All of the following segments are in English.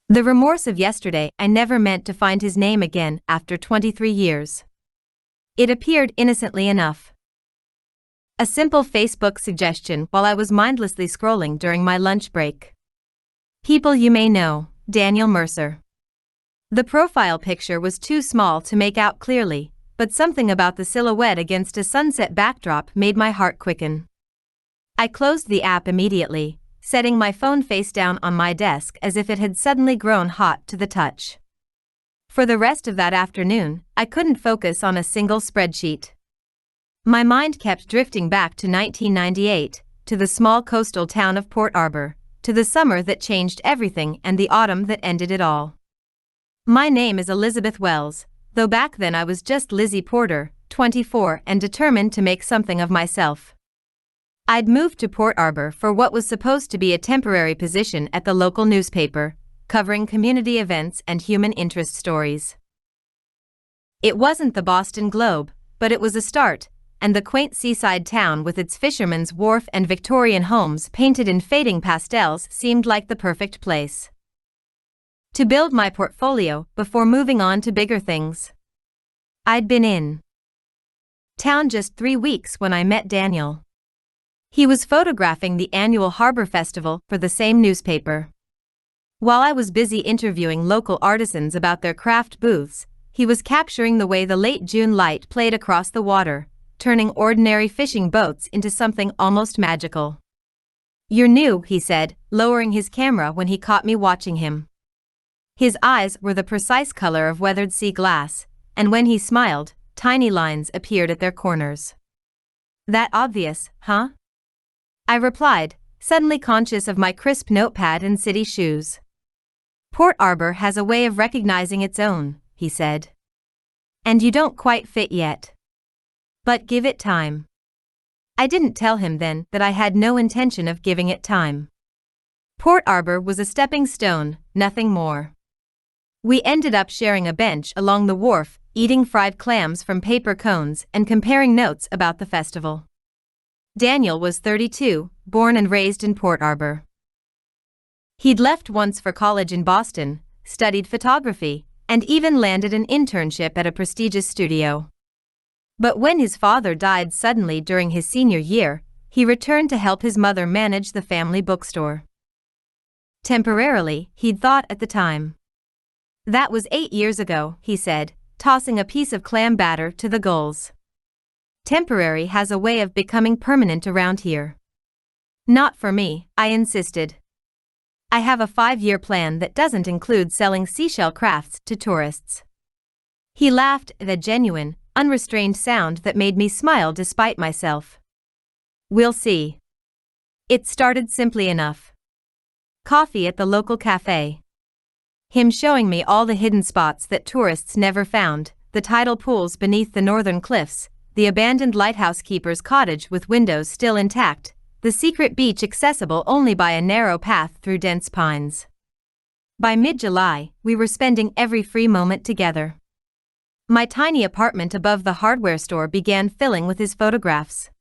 The remorse of yesterday. I never meant to find his name again after 23 years. It appeared innocently enough. A simple Facebook suggestion while I was mindlessly scrolling during my lunch break. People you may know, Daniel Mercer. The profile picture was too small to make out clearly, but something about the silhouette against a sunset backdrop made my heart quicken. I closed the app immediately, setting my phone face down on my desk as if it had suddenly grown hot to the touch. For the rest of that afternoon, I couldn't focus on a single spreadsheet. My mind kept drifting back to 1998, to the small coastal town of Port Arbor, to the summer that changed everything and the autumn that ended it all. My name is Elizabeth Wells, though back then I was just Lizzie Porter, 24 and determined to make something of myself. I'd moved to Port Arbor for what was supposed to be a temporary position at the local newspaper, covering community events and human interest stories. It wasn't the Boston Globe, but it was a start, and the quaint seaside town with its fisherman's wharf and Victorian homes painted in fading pastels seemed like the perfect place to build my portfolio before moving on to bigger things. I'd been in town just 3 weeks when I met Daniel. He was photographing the annual Harbor Festival for the same newspaper. While I was busy interviewing local artisans about their craft booths, he was capturing the way the late June light played across the water, turning ordinary fishing boats into something almost magical. "You're new," he said, lowering his camera when he caught me watching him. His eyes were the precise color of weathered sea glass, and when he smiled, tiny lines appeared at their corners. "That obvious, huh?" I replied, suddenly conscious of my crisp notepad and city shoes. "Port Arbor has a way of recognizing its own," he said. "And you don't quite fit yet. But give it time." I didn't tell him then that I had no intention of giving it time. Port Arbor was a stepping stone, nothing more. We ended up sharing a bench along the wharf, eating fried clams from paper cones and comparing notes about the festival. Daniel was 32, born and raised in Port Arbor. He'd left once for college in Boston, studied photography, and even landed an internship at a prestigious studio. But when his father died suddenly during his senior year, he returned to help his mother manage the family bookstore. Temporarily, he'd thought at the time. "That was 8 years ago," he said, tossing a piece of clam batter to the gulls. "Temporary has a way of becoming permanent around here." "Not for me," I insisted. "I have a 5-year plan that doesn't include selling seashell crafts to tourists." He laughed at a genuine, unrestrained sound that made me smile despite myself. "We'll see." It started simply enough. Coffee at the local cafe. Him showing me all the hidden spots that tourists never found, the tidal pools beneath the northern cliffs, the abandoned lighthouse keeper's cottage with windows still intact, the secret beach accessible only by a narrow path through dense pines. By mid-July, we were spending every free moment together. My tiny apartment above the hardware store began filling with his photographs.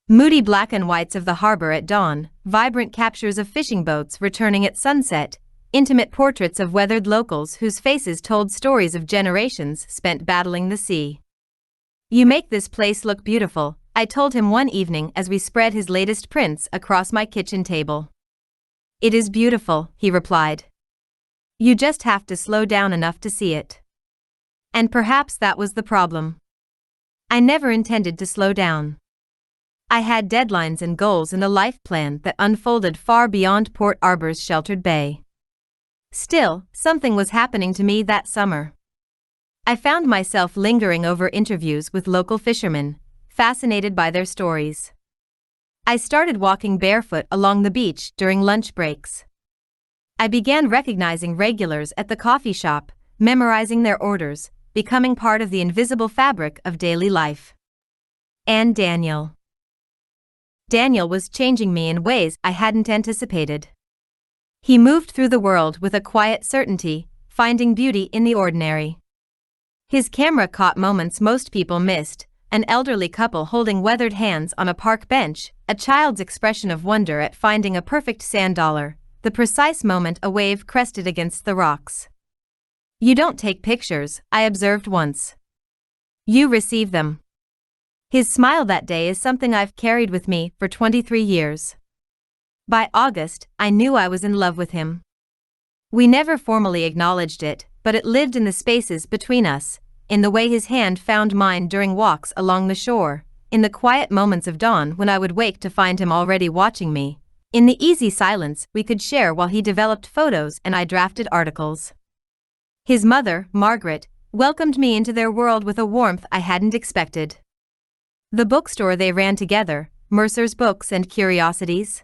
Moody black and whites of the harbor at dawn, vibrant captures of fishing boats returning at sunset, intimate portraits of weathered locals whose faces told stories of generations spent battling the sea. "You make this place look beautiful," I told him one evening as we spread his latest prints across my kitchen table. "It is beautiful," he replied. "You just have to slow down enough to see it." And perhaps that was the problem. I never intended to slow down. I had deadlines and goals and a life plan that unfolded far beyond Port Arbor's sheltered bay. Still, something was happening to me that summer. I found myself lingering over interviews with local fishermen, fascinated by their stories. I started walking barefoot along the beach during lunch breaks. I began recognizing regulars at the coffee shop, memorizing their orders, becoming part of the invisible fabric of daily life. And Daniel. Daniel was changing me in ways I hadn't anticipated. He moved through the world with a quiet certainty, finding beauty in the ordinary. His camera caught moments most people missed, an elderly couple holding weathered hands on a park bench, a child's expression of wonder at finding a perfect sand dollar, the precise moment a wave crested against the rocks. "You don't take pictures," I observed once. "You receive them." His smile that day is something I've carried with me for 23 years. By August, I knew I was in love with him. We never formally acknowledged it, but it lived in the spaces between us, in the way his hand found mine during walks along the shore, in the quiet moments of dawn when I would wake to find him already watching me, in the easy silence we could share while he developed photos and I drafted articles. His mother, Margaret, welcomed me into their world with a warmth I hadn't expected. The bookstore they ran together, Mercer's Books and Curiosities,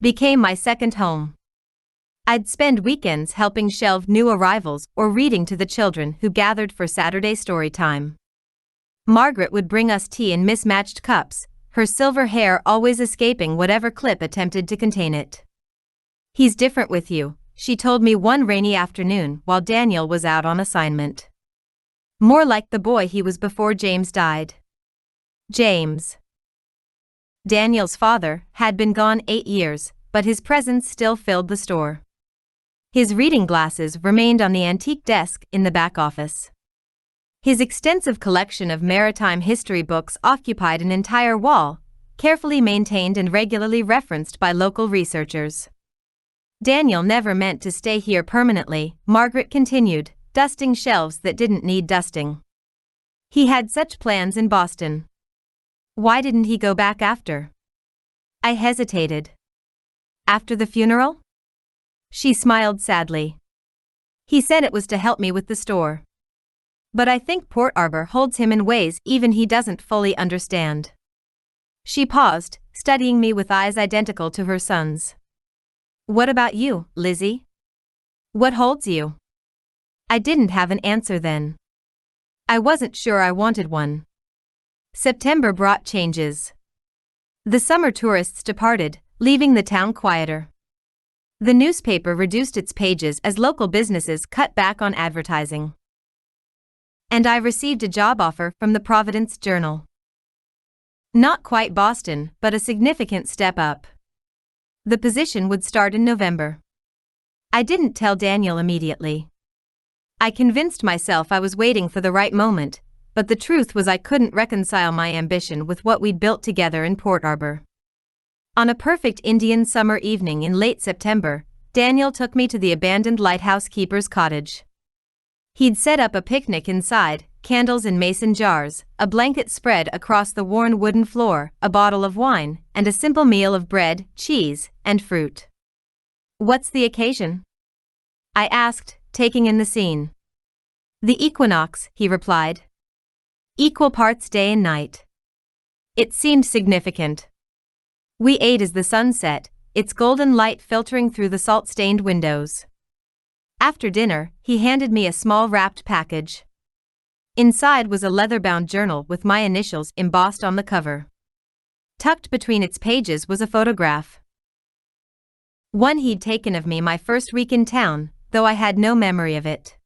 became my second home. I'd spend weekends helping shelve new arrivals or reading to the children who gathered for Saturday story time. Margaret would bring us tea in mismatched cups, her silver hair always escaping whatever clip attempted to contain it. "He's different with you," she told me one rainy afternoon while Daniel was out on assignment. "More like the boy he was before James died." James, Daniel's father, had been gone 8 years, but his presence still filled the store. His reading glasses remained on the antique desk in the back office. His extensive collection of maritime history books occupied an entire wall, carefully maintained and regularly referenced by local researchers. "Daniel never meant to stay here permanently," Margaret continued, dusting shelves that didn't need dusting. "He had such plans in Boston. Why didn't he go back after?" I hesitated. "After the funeral?" She smiled sadly. "He said it was to help me with the store. But I think Port Arbor holds him in ways even he doesn't fully understand." She paused, studying me with eyes identical to her son's. "What about you, Lizzie? What holds you?" I didn't have an answer then. I wasn't sure I wanted one. September brought changes. The summer tourists departed, leaving the town quieter. The newspaper reduced its pages as local businesses cut back on advertising. And I received a job offer from the Providence Journal. Not quite Boston, but a significant step up. The position would start in November. I didn't tell Daniel immediately. I convinced myself I was waiting for the right moment, but the truth was I couldn't reconcile my ambition with what we'd built together in Port Arbor. On a perfect Indian summer evening in late September, Daniel took me to the abandoned lighthouse keeper's cottage. He'd set up a picnic inside, candles in mason jars, a blanket spread across the worn wooden floor, a bottle of wine, and a simple meal of bread, cheese, and fruit. "What's the occasion?" I asked, taking in the scene. "The equinox," he replied. "Equal parts day and night." It seemed significant. We ate as the sun set, its golden light filtering through the salt-stained windows. After dinner, he handed me a small wrapped package. Inside was a leather-bound journal with my initials embossed on the cover. Tucked between its pages was a photograph. One he'd taken of me my first week in town, though I had no memory of it.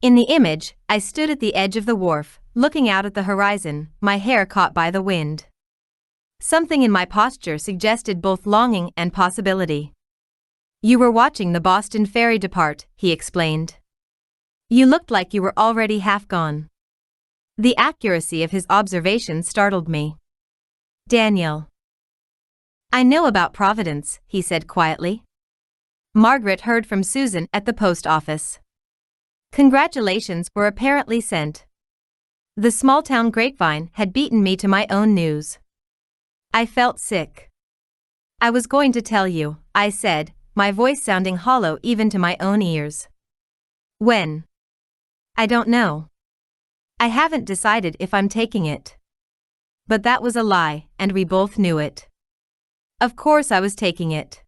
In the image, I stood at the edge of the wharf, looking out at the horizon, my hair caught by the wind. Something in my posture suggested both longing and possibility. "You were watching the Boston ferry depart," he explained. "You looked like you were already half gone." The accuracy of his observation startled me. "Daniel, I know about Providence," he said quietly. Margaret heard from Susan at the post office. Congratulations were apparently sent. The small-town grapevine had beaten me to my own news. I felt sick. "I was going to tell you," I said, my voice sounding hollow even to my own ears. "When?" "I don't know. I haven't decided if I'm taking it." But that was a lie, and we both knew it. Of course I was taking it.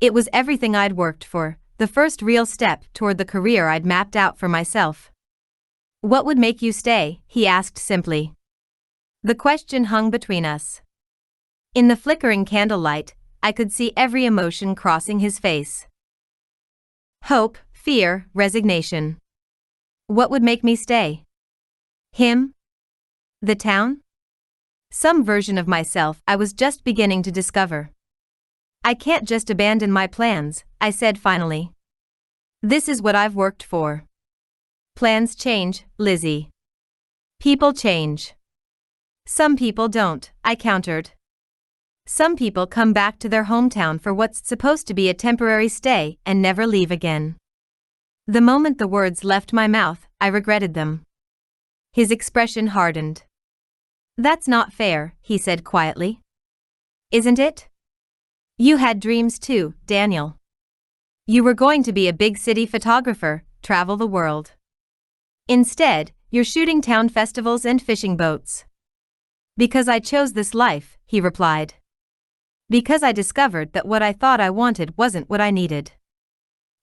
It was everything I'd worked for, the first real step toward the career I'd mapped out for myself. "What would make you stay?" he asked simply. The question hung between us. In the flickering candlelight, I could see every emotion crossing his face. Hope, fear, resignation. What would make me stay? Him? The town? Some version of myself I was just beginning to discover. I can't just abandon my plans, I said finally. This is what I've worked for. Plans change, Lizzie. People change. Some people don't, I countered. Some people come back to their hometown for what's supposed to be a temporary stay and never leave again. The moment the words left my mouth, I regretted them. His expression hardened. That's not fair, he said quietly. Isn't it? You had dreams too, Daniel. You were going to be a big city photographer, travel the world. Instead, you're shooting town festivals and fishing boats. Because I chose this life, he replied. Because I discovered that what I thought I wanted wasn't what I needed.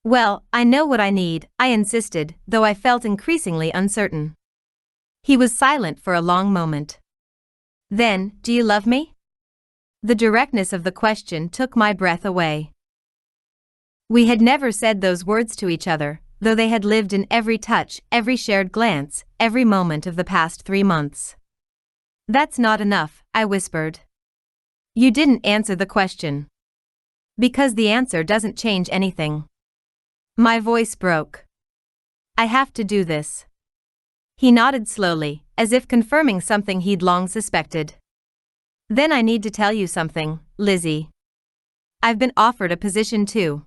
Well, I know what I need, I insisted, though I felt increasingly uncertain. He was silent for a long moment. Then, do you love me? The directness of the question took my breath away. We had never said those words to each other, though they had lived in every touch, every shared glance, every moment of the past 3 months. That's not enough, I whispered. You didn't answer the question. Because the answer doesn't change anything. My voice broke. I have to do this. He nodded slowly, as if confirming something he'd long suspected. Then I need to tell you something, Lizzie. I've been offered a position too.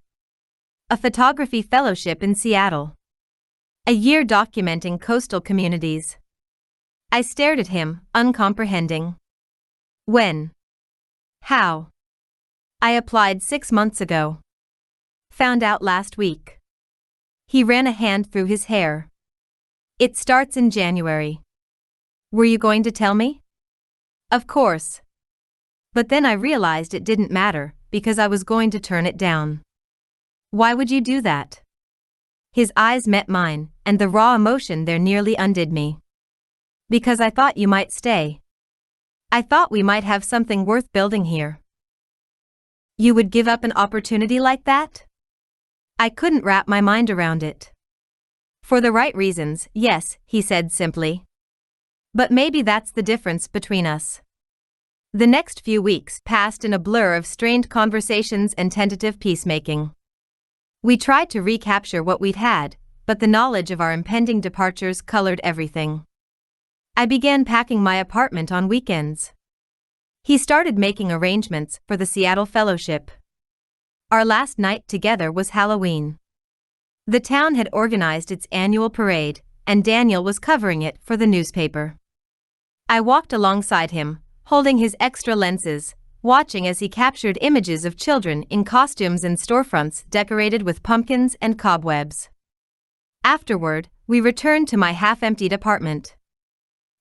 A photography fellowship in Seattle. A year documenting coastal communities. I stared at him, uncomprehending. When? How? I applied 6 months ago. Found out last week. He ran a hand through his hair. It starts in January. Were you going to tell me? Of course. But then I realized it didn't matter, because I was going to turn it down. Why would you do that? His eyes met mine, and the raw emotion there nearly undid me. Because I thought you might stay. I thought we might have something worth building here. You would give up an opportunity like that? I couldn't wrap my mind around it. For the right reasons, yes, he said simply. But maybe that's the difference between us. The next few weeks passed in a blur of strained conversations and tentative peacemaking. We tried to recapture what we'd had, but the knowledge of our impending departures colored everything. I began packing my apartment on weekends. He started making arrangements for the Seattle Fellowship. Our last night together was Halloween. The town had organized its annual parade, and Daniel was covering it for the newspaper. I walked alongside him, holding his extra lenses, watching as he captured images of children in costumes and storefronts decorated with pumpkins and cobwebs. Afterward, we returned to my half-emptied apartment.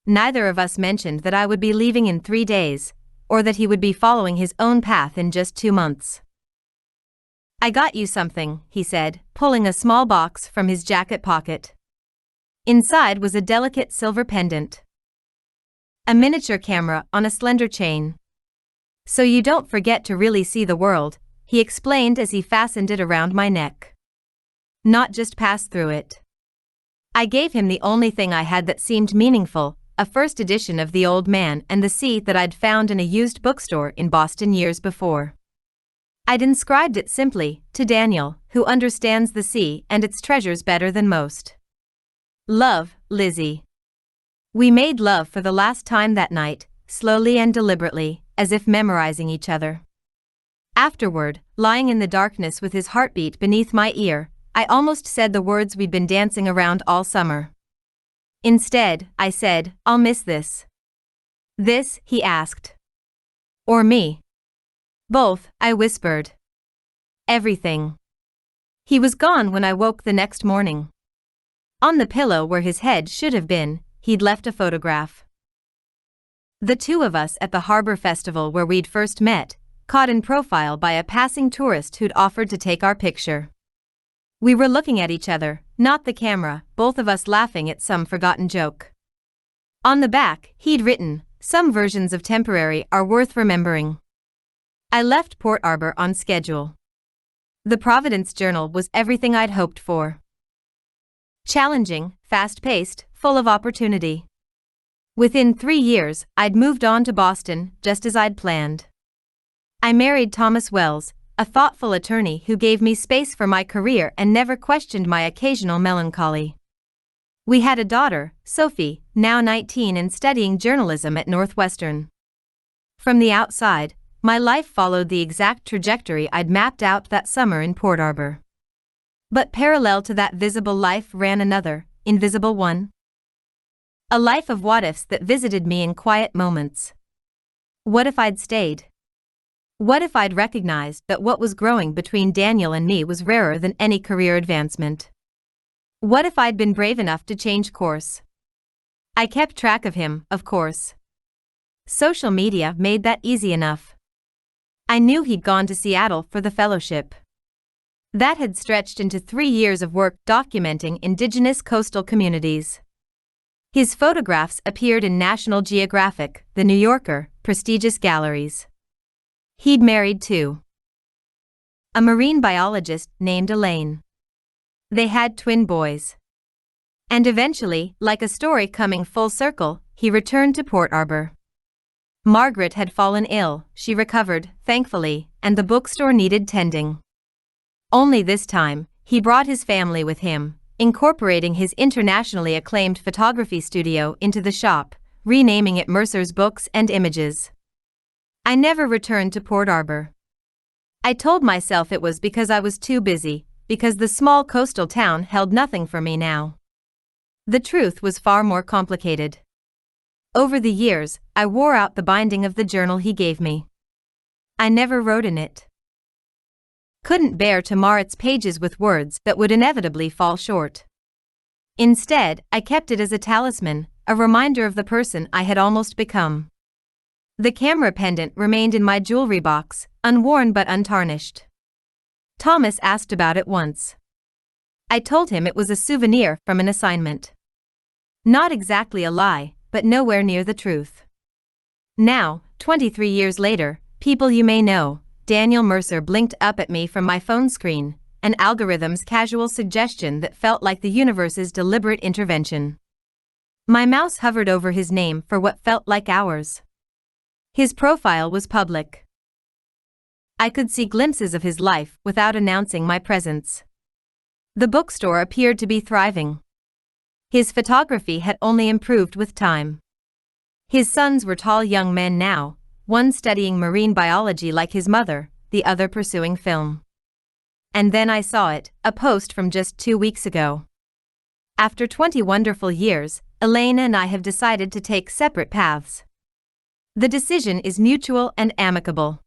Neither of us mentioned that I would be leaving in 3 days, or that he would be following his own path in just 2 months. I got you something, he said, pulling a small box from his jacket pocket. Inside was a delicate silver pendant. A miniature camera on a slender chain. So you don't forget to really see the world, he explained as he fastened it around my neck. Not just pass through it. I gave him the only thing I had that seemed meaningful, a first edition of The Old Man and the Sea that I'd found in a used bookstore in Boston years before. I'd inscribed it simply, to Daniel, who understands the sea and its treasures better than most. Love, Lizzie. We made love for the last time that night, slowly and deliberately, as if memorizing each other. Afterward, lying in the darkness with his heartbeat beneath my ear, I almost said the words we'd been dancing around all summer. Instead, I said, I'll miss this. This, he asked. Or me. Both, I whispered. Everything. He was gone when I woke the next morning. On the pillow where his head should have been, he'd left a photograph. The two of us at the Harbor Festival where we'd first met, caught in profile by a passing tourist who'd offered to take our picture. We were looking at each other, not the camera, both of us laughing at some forgotten joke. On the back, he'd written, "Some versions of temporary are worth remembering." I left Port Arbor on schedule. The Providence Journal was everything I'd hoped for. Challenging, fast-paced, full of opportunity. Within 3 years, I'd moved on to Boston, just as I'd planned. I married Thomas Wells, a thoughtful attorney who gave me space for my career and never questioned my occasional melancholy. We had a daughter, Sophie, now 19 and studying journalism at Northwestern. From the outside, my life followed the exact trajectory I'd mapped out that summer in Port Arbor. But parallel to that visible life ran another, invisible one. A life of what-ifs that visited me in quiet moments. What if I'd stayed? What if I'd recognized that what was growing between Daniel and me was rarer than any career advancement? What if I'd been brave enough to change course? I kept track of him, of course. Social media made that easy enough. I knew he'd gone to Seattle for the fellowship. That had stretched into 3 years of work documenting Indigenous coastal communities. His photographs appeared in National Geographic, The New Yorker, prestigious galleries. He'd married too. A marine biologist named Elaine. They had twin boys. And eventually, like a story coming full circle, he returned to Port Arbor. Margaret had fallen ill, she recovered, thankfully, and the bookstore needed tending. Only this time, he brought his family with him, incorporating his internationally acclaimed photography studio into the shop, renaming it Mercer's Books and Images. I never returned to Port Arbor. I told myself it was because I was too busy, because the small coastal town held nothing for me now. The truth was far more complicated. Over the years, I wore out the binding of the journal he gave me. I never wrote in it. Couldn't bear to mar its pages with words that would inevitably fall short. Instead, I kept it as a talisman, a reminder of the person I had almost become. The camera pendant remained in my jewelry box, unworn but untarnished. Thomas asked about it once. I told him it was a souvenir from an assignment. Not exactly a lie, but nowhere near the truth. Now, 23 years later, people you may know, Daniel Mercer blinked up at me from my phone screen, an algorithm's casual suggestion that felt like the universe's deliberate intervention. My mouse hovered over his name for what felt like hours. His profile was public. I could see glimpses of his life without announcing my presence. The bookstore appeared to be thriving. His photography had only improved with time. His sons were tall young men now, one studying marine biology like his mother, the other pursuing film. And then I saw it, a post from just 2 weeks ago. After 20 wonderful years, Elena and I have decided to take separate paths. The decision is mutual and amicable.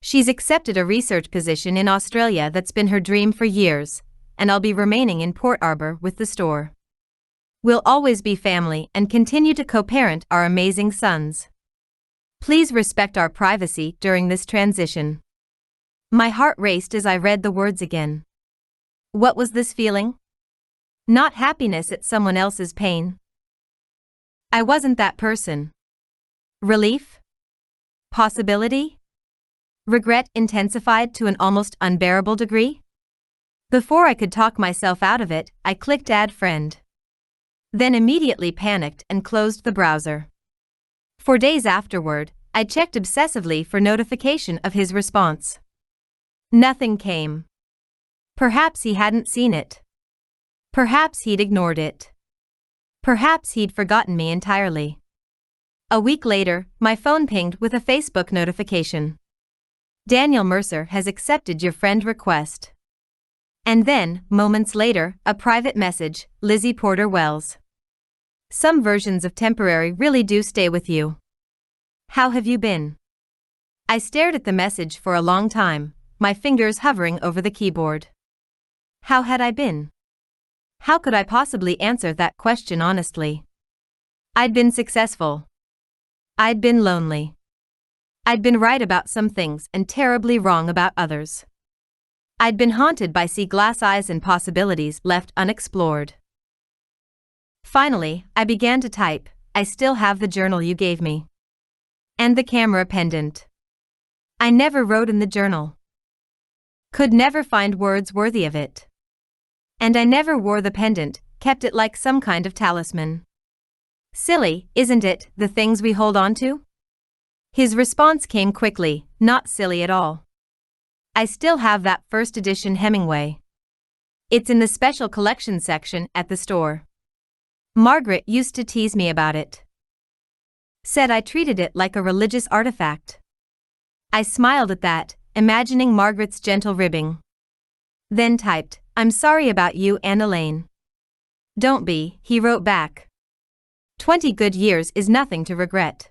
She's accepted a research position in Australia that's been her dream for years, and I'll be remaining in Port Arbor with the store. We'll always be family and continue to co-parent our amazing sons. Please respect our privacy during this transition. My heart raced as I read the words again. What was this feeling? Not happiness at someone else's pain. I wasn't that person. Relief? Possibility? Regret intensified to an almost unbearable degree? Before I could talk myself out of it, I clicked Add Friend. Then immediately panicked and closed the browser. For days afterward, I checked obsessively for notification of his response. Nothing came. Perhaps he hadn't seen it. Perhaps he'd ignored it. Perhaps he'd forgotten me entirely. A week later, my phone pinged with a Facebook notification. Daniel Mercer has accepted your friend request. And then, moments later, a private message, Lizzie Porter Wells. Some versions of temporary really do stay with you. How have you been? I stared at the message for a long time, my fingers hovering over the keyboard. How had I been? How could I possibly answer that question honestly? I'd been successful. I'd been lonely. I'd been right about some things and terribly wrong about others. I'd been haunted by sea glass eyes and possibilities left unexplored. Finally, I began to type, I still have the journal you gave me. And the camera pendant. I never wrote in the journal. Could never find words worthy of it. And I never wore the pendant, kept it like some kind of talisman. Silly, isn't it, the things we hold on to? His response came quickly, not silly at all. I still have that first edition Hemingway. It's in the special collection section at the store. Margaret used to tease me about it. Said I treated it like a religious artifact. I smiled at that, imagining Margaret's gentle ribbing. Then typed, "I'm sorry about you and Elaine." "Don't be," he wrote back. 20 good years is nothing to regret.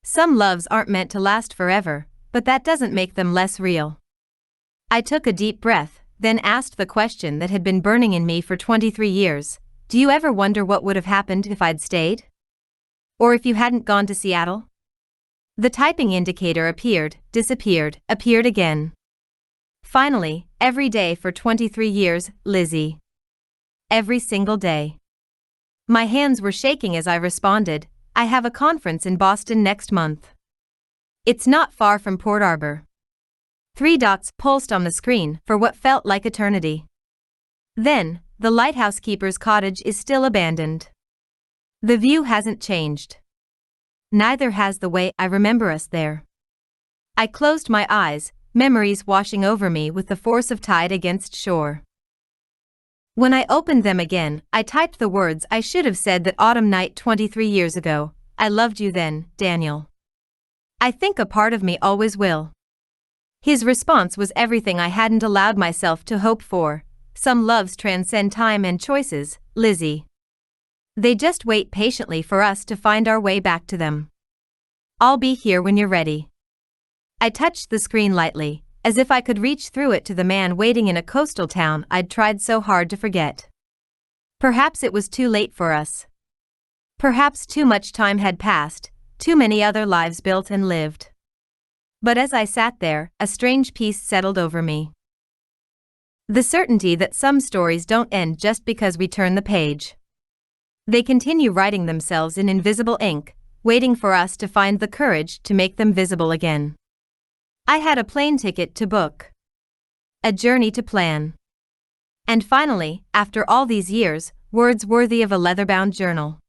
Some loves aren't meant to last forever, but that doesn't make them less real. I took a deep breath, then asked the question that had been burning in me for 23 years. Do you ever wonder what would have happened if I'd stayed? Or if you hadn't gone to Seattle? The typing indicator appeared, disappeared, appeared again. Finally, every day for 23 years, Lizzie. Every single day. My hands were shaking as I responded, "I have a conference in Boston next month. It's not far from Port Arbor." 3 dots pulsed on the screen for what felt like eternity. Then, the lighthouse keeper's cottage is still abandoned. The view hasn't changed. Neither has the way I remember us there. I closed my eyes, memories washing over me with the force of tide against shore. When I opened them again, I typed the words I should have said that autumn night 23 years ago. "I loved you then, Daniel. I think a part of me always will." His response was everything I hadn't allowed myself to hope for. Some loves transcend time and choices, Lizzie. They just wait patiently for us to find our way back to them. I'll be here when you're ready. I touched the screen lightly, as if I could reach through it to the man waiting in a coastal town I'd tried so hard to forget. Perhaps it was too late for us. Perhaps too much time had passed, too many other lives built and lived. But as I sat there, a strange peace settled over me. The certainty that some stories don't end just because we turn the page. They continue writing themselves in invisible ink, waiting for us to find the courage to make them visible again. I had a plane ticket to book. A journey to plan. And finally, after all these years, words worthy of a leather-bound journal.